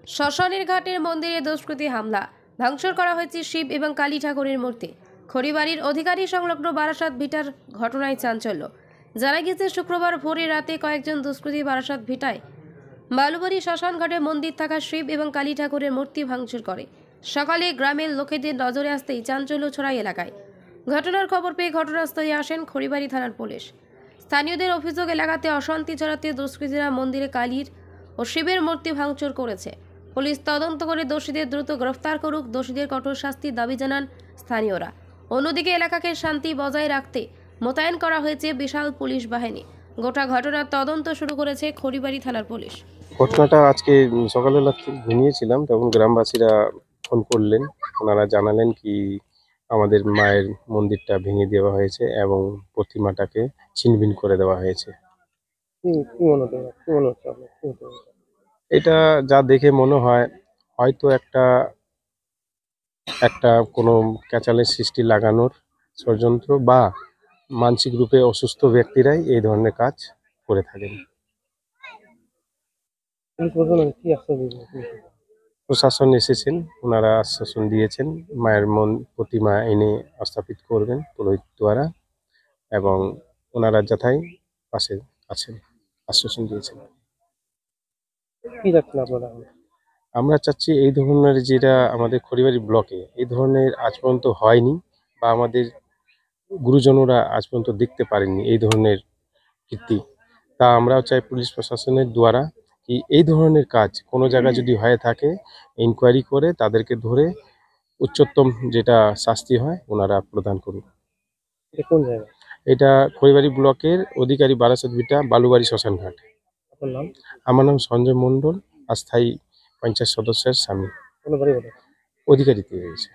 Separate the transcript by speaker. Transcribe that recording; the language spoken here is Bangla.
Speaker 1: শ্মশানের ঘাটের মন্দিরে দুষ্কৃতী হামলা, ভাঙচুর করা হয়েছে শিব এবং কালী ঠাকুরের মূর্তি। খড়িবাড়ির অধিকারী সংলগ্ন বারাসাত ভিটার ঘটনায় চাঞ্চল্য। জানা গেছে শুক্রবার ভোরে রাতে কয়েকজন দুষ্কৃতী বারাসাত ভিটায় বালুবাড়ি শ্মশান ঘাটে মন্দির থাকা শিব এবং কালী ঠাকুরের মূর্তি ভাঙচুর করে। সকালে গ্রামের লোকেদের নজরে আসতেই চাঞ্চল্য ছড়ায় এলাকায়। ঘটনার খবর পেয়ে ঘটনাস্থলে আসেন খড়িবাড়ি থানার পুলিশ। স্থানীয়দের অভিযোগ, এলাকাতে অশান্তি ছড়াতে দুষ্কৃতীরা মন্দিরে কালীর ও শিবের মূর্তি ভাঙচুর করেছে। পুলিশ তদন্ত করে দোষীদের দ্রুত গ্রেফতার করুক, দোষীদের কঠোর শাস্তির দাবি জানান স্থানীয়রা। অন্যদিকে এলাকাকে শান্তি বজায় রাখতে মোতায়েন করা হয়েছে বিশাল পুলিশ বাহিনী। গোটা ঘটনার তদন্ত শুরু করেছে খড়িবাড়ি থানার পুলিশ।
Speaker 2: ঘটনাটা আজকে সকালবেলা ঘুমিয়েছিলাম, তখন গ্রামবাসীরা ফোন করলেন। ওনারা জানালেন কি আমাদের মায়ের মন্দিরটা ভেঙে দেওয়া হয়েছে এবং প্রতিমাটাকে ছিনভিন করে দেওয়া হয়েছে। এটা যা দেখে মনে হয় হয়তো একটা একটা কোনো ক্যাচালের সৃষ্টি লাগানোর ষড়যন্ত্র, বা মানসিক রূপে অসুস্থ ব্যক্তিরাই এই ধরনের কাজ করে থাকেন। প্রশাসন এসেছেন, ওনারা আশ্বাসন দিয়েছেন মায়ের প্রতিমা এনে স্থাপিত করবেন পুরোহিত দ্বারা, এবং ওনারা যথাই পাশে আছেন, আশ্বাসন দিয়েছেন। আমরা চাচ্ছি এই ধরনের, যেটা আমাদের খড়িবাড়ি ব্লকে এই ধরনের আজ পর্যন্ত হয়নি, বা আমাদের গুরুজনরা আজ পর্যন্ত দেখতে পারেননি এই ধরনের কীর্তি। তা আমরাও চাই পুলিশ প্রশাসনের দ্বারা কি এই ধরনের কাজ কোনো জায়গায় যদি হয়ে থাকে ইনকোয়ারি করে তাদেরকে ধরে উচ্চতম যেটা শাস্তি হয় ওনারা প্রদান করুন। এটা খড়িবাড়ি ব্লকের অধিকারী বারাসাত ভিটা বালুবাড়ি শ্মশান ঘাট। আমার নাম সঞ্জয় মণ্ডল, অস্থায়ী পঞ্চায়েত সদস্যের স্বামী। অধিকারীতে রয়েছে।